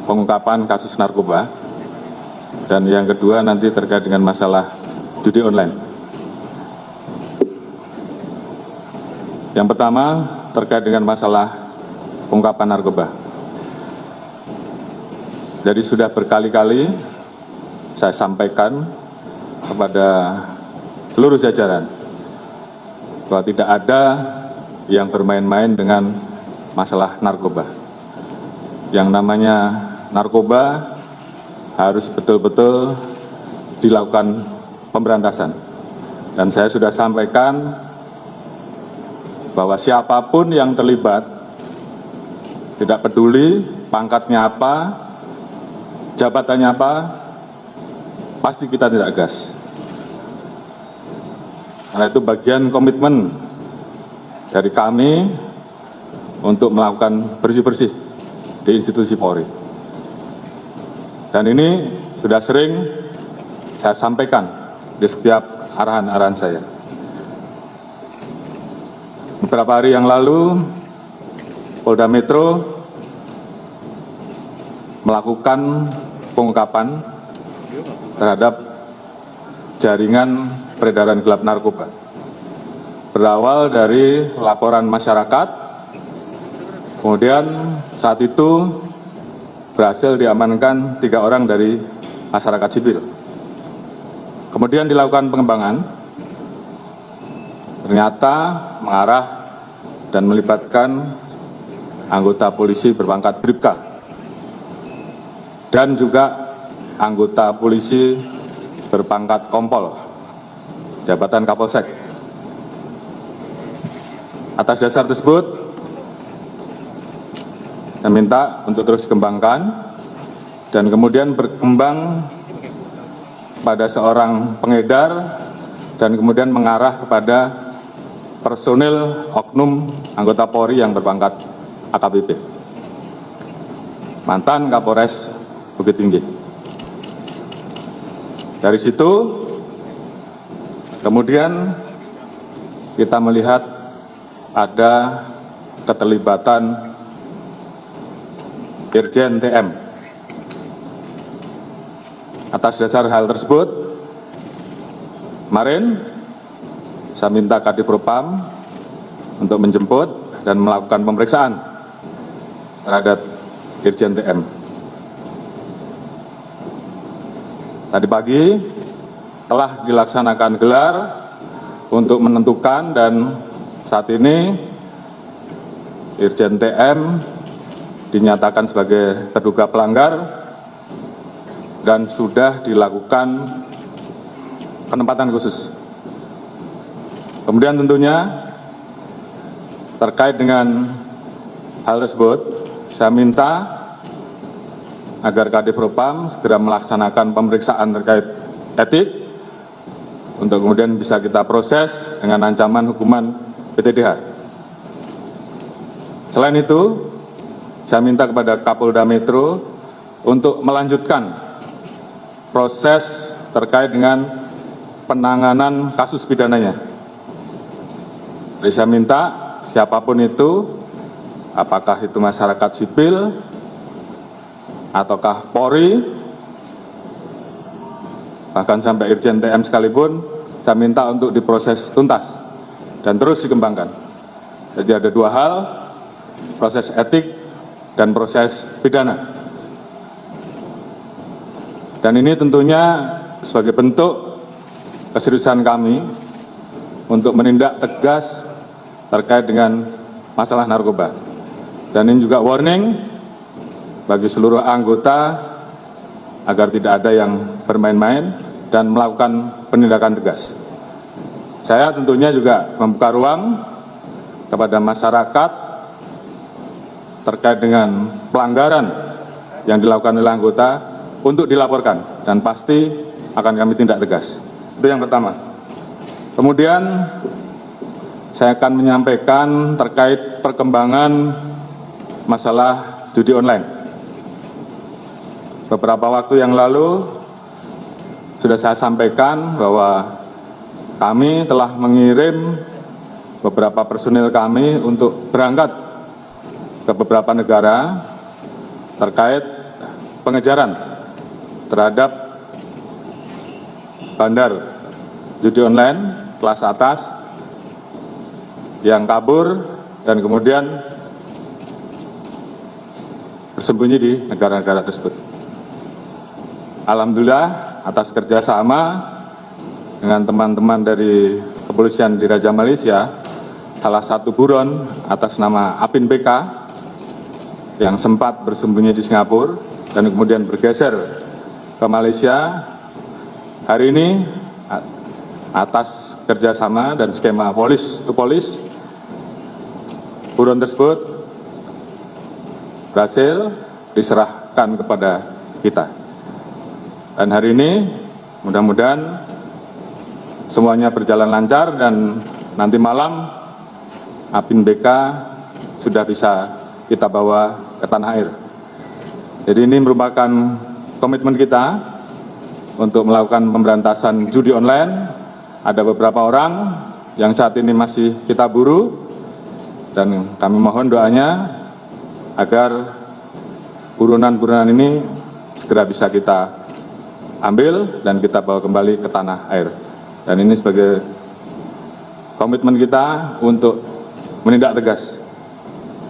pengungkapan kasus narkoba, dan yang kedua nanti terkait dengan masalah judi online. Yang pertama terkait dengan masalah pengungkapan narkoba. Jadi sudah berkali-kali saya sampaikan kepada seluruh jajaran bahwa tidak ada yang bermain-main dengan masalah narkoba. Yang namanya narkoba harus betul-betul dilakukan pemberantasan. Dan saya sudah sampaikan bahwa siapapun yang terlibat, tidak peduli pangkatnya apa, jabatannya apa, pasti kita tidak gas. Karena itu bagian komitmen dari kami untuk melakukan bersih-bersih di institusi Polri. Dan ini sudah sering saya sampaikan di setiap arahan-arahan saya. Beberapa hari yang lalu, Polda Metro melakukan pengungkapan terhadap jaringan peredaran gelap narkoba. Berawal dari laporan masyarakat, kemudian saat itu berhasil diamankan 3 orang dari masyarakat sipil. Kemudian dilakukan pengembangan, ternyata mengarah dan melibatkan anggota polisi berpangkat Bribka dan juga anggota polisi berpangkat Kompol, jabatan Kapolsek. Atas dasar tersebut, saya minta untuk terus dikembangkan dan kemudian berkembang pada seorang pengedar dan kemudian mengarah kepada personil oknum anggota Polri yang berpangkat AKBP, mantan Kapolres Bukit Tinggi. Dari situ kemudian kita melihat ada keterlibatan Irjen TM. Atas dasar hal tersebut, kemarin saya minta Kadipropam untuk menjemput dan melakukan pemeriksaan terhadap Irjen TM. Tadi pagi telah dilaksanakan gelar untuk menentukan, dan saat ini Irjen TM dinyatakan sebagai terduga pelanggar dan sudah dilakukan penempatan khusus. Kemudian tentunya terkait dengan hal tersebut, saya minta agar Kadipropam segera melaksanakan pemeriksaan terkait etik untuk kemudian bisa kita proses dengan ancaman hukuman PTDH. Selain itu, saya minta kepada Kapolda Metro untuk melanjutkan proses terkait dengan penanganan kasus pidananya. Jadi saya minta siapapun itu, apakah itu masyarakat sipil, ataukah Polri, bahkan sampai Irjen TM sekalipun, saya minta untuk diproses tuntas dan terus dikembangkan. Jadi ada 2 hal, proses etik dan proses pidana. Dan ini tentunya sebagai bentuk keseriusan kami untuk menindak tegas terkait dengan masalah narkoba. Dan ini juga warning bagi seluruh anggota agar tidak ada yang bermain-main dan melakukan penindakan tegas. Saya tentunya juga membuka ruang kepada masyarakat terkait dengan pelanggaran yang dilakukan oleh anggota untuk dilaporkan, dan pasti akan kami tindak tegas. Itu yang pertama. Kemudian saya akan menyampaikan terkait perkembangan masalah judi online. Beberapa waktu yang lalu sudah saya sampaikan bahwa kami telah mengirim beberapa personil kami untuk berangkat ke beberapa negara terkait pengejaran terhadap bandar judi online kelas atas yang kabur dan kemudian bersembunyi di negara-negara tersebut. Alhamdulillah atas kerjasama dengan teman-teman dari kepolisian di Raja Malaysia, salah satu buron atas nama Apin BK yang sempat bersembunyi di Singapura dan kemudian bergeser ke Malaysia, hari ini atas kerjasama dan skema polis to polis, buron tersebut berhasil diserahkan kepada kita. Dan hari ini mudah-mudahan semuanya berjalan lancar dan nanti malam Apin BK sudah bisa kita bawa ke tanah air. Jadi ini merupakan komitmen kita untuk melakukan pemberantasan judi online. Ada beberapa orang yang saat ini masih kita buru dan kami mohon doanya agar buronan-buronan ini segera bisa kita ambil dan kita bawa kembali ke tanah air. Dan ini sebagai komitmen kita untuk menindak tegas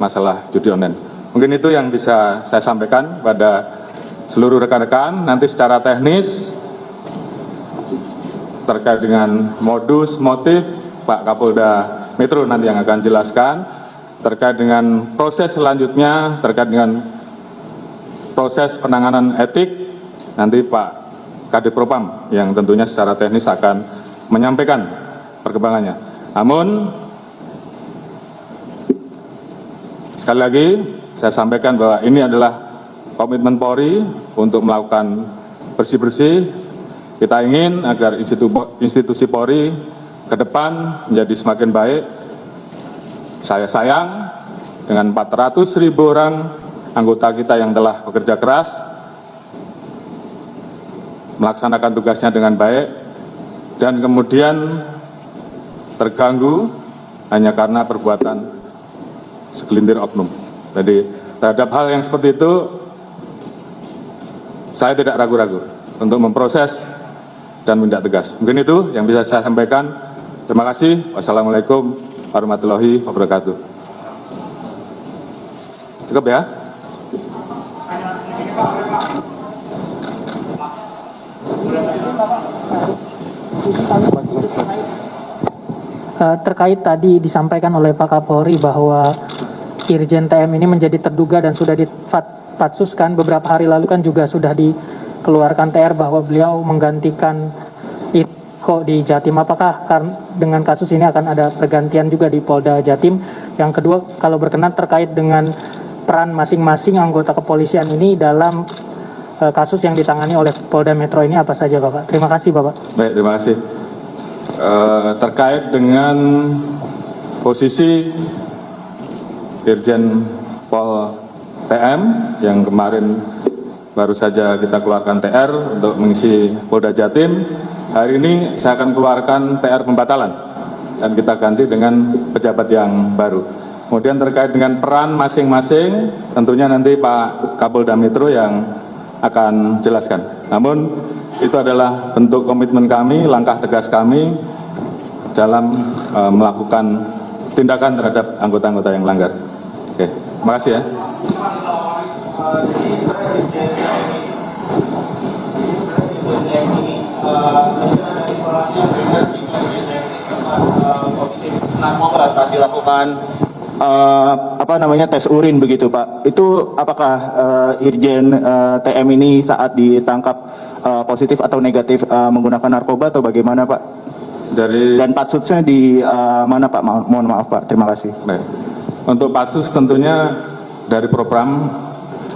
masalah judi online. Mungkin itu yang bisa saya sampaikan pada seluruh rekan-rekan. Nanti secara teknis terkait dengan modus, motif, Pak Kapolda Metro nanti yang akan jelaskan. Terkait dengan proses selanjutnya, terkait dengan proses penanganan etik, nanti Pak Kadif Propam yang tentunya secara teknis akan menyampaikan perkembangannya. Namun, sekali lagi saya sampaikan bahwa ini adalah komitmen Polri untuk melakukan bersih-bersih. Kita ingin agar institusi Polri ke depan menjadi semakin baik. Saya sayang dengan 400.000 orang anggota kita yang telah bekerja keras, melaksanakan tugasnya dengan baik, dan kemudian terganggu hanya karena perbuatan segelintir oknum. Jadi terhadap hal yang seperti itu, saya tidak ragu-ragu untuk memproses dan menindak tegas. Mungkin itu yang bisa saya sampaikan. Terima kasih. Wassalamualaikum warahmatullahi wabarakatuh. Cukup ya? Terkait tadi disampaikan oleh Pak Kapolri bahwa Irjen TM ini menjadi terduga dan sudah dipatsuskan beberapa hari lalu kan juga sudah dikeluarkan TR bahwa beliau menggantikan Iko di Jatim. Apakah dengan kasus ini akan ada pergantian juga di Polda Jatim? Yang kedua, kalau berkenan terkait dengan peran masing-masing anggota kepolisian ini dalam kasus yang ditangani oleh Polda Metro ini apa saja, Bapak? Terima kasih, Bapak. Baik, terima kasih. Terkait dengan posisi Irjen Pol TM yang kemarin baru saja kita keluarkan TR untuk mengisi Polda Jatim, hari ini saya akan keluarkan TR pembatalan dan kita ganti dengan pejabat yang baru. Kemudian terkait dengan peran masing-masing, tentunya nanti Pak Kapolda Metro yang akan jelaskan. Namun itu adalah bentuk komitmen kami, langkah tegas kami dalam melakukan tindakan terhadap anggota-anggota yang melanggar. Oke, terima kasih ya. Narkoba saat dilakukan tes urin begitu Pak, itu apakah Irjen TM ini saat ditangkap positif atau negatif menggunakan narkoba atau bagaimana Pak? Dan patsusnya di mana Pak? Mohon maaf Pak, terima kasih. Baik. Untuk patsus tentunya dari Propam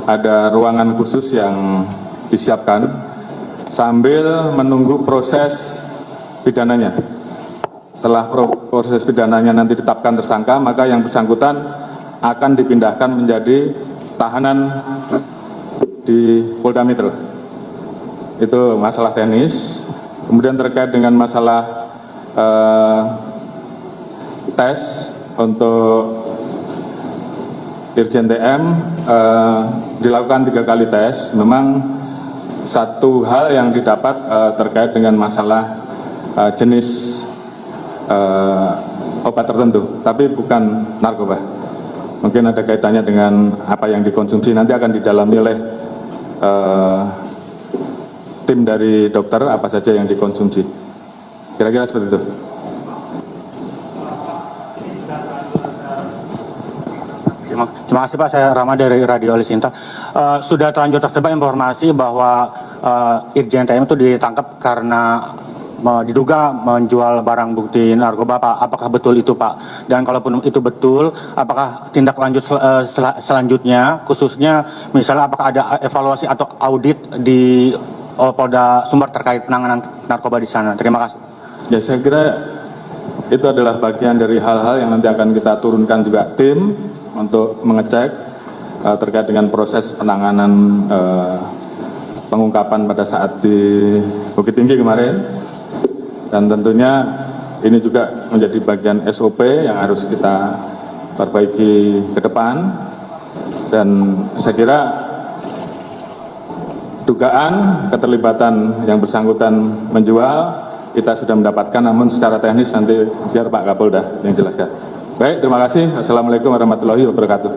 ada ruangan khusus yang disiapkan sambil menunggu proses pidananya. Setelah proses pidananya nanti ditetapkan tersangka, maka yang bersangkutan akan dipindahkan menjadi tahanan di Polda Metro. Itu masalah teknis. Kemudian terkait dengan masalah tes untuk Irjen TM dilakukan 3 kali tes. Memang satu hal yang didapat terkait dengan masalah jenis obat tertentu, tapi bukan narkoba. Mungkin ada kaitannya dengan apa yang dikonsumsi, nanti akan didalami oleh tim dari dokter apa saja yang dikonsumsi. Kira-kira seperti itu. Terima kasih Pak, saya Rama dari Radio Alisinta. Sudah terlanjur tersebar informasi bahwa Irjen TM itu ditangkap karena diduga menjual barang bukti narkoba, Pak. Apakah betul itu, Pak? Dan kalaupun itu betul, apakah tindak lanjut selanjutnya, khususnya misalnya apakah ada evaluasi atau audit di Polda Sumbar terkait penanganan narkoba di sana? Terima kasih. Ya, saya kira itu adalah bagian dari hal-hal yang nanti akan kita turunkan juga tim untuk mengecek terkait dengan proses penanganan pengungkapan pada saat di Bukit Tinggi kemarin. Dan tentunya ini juga menjadi bagian SOP yang harus kita perbaiki ke depan. Dan saya kira dugaan keterlibatan yang bersangkutan menjual kita sudah mendapatkan, namun secara teknis nanti biar Pak Kapolda yang jelaskan. Baik, terima kasih. Assalamualaikum warahmatullahi wabarakatuh.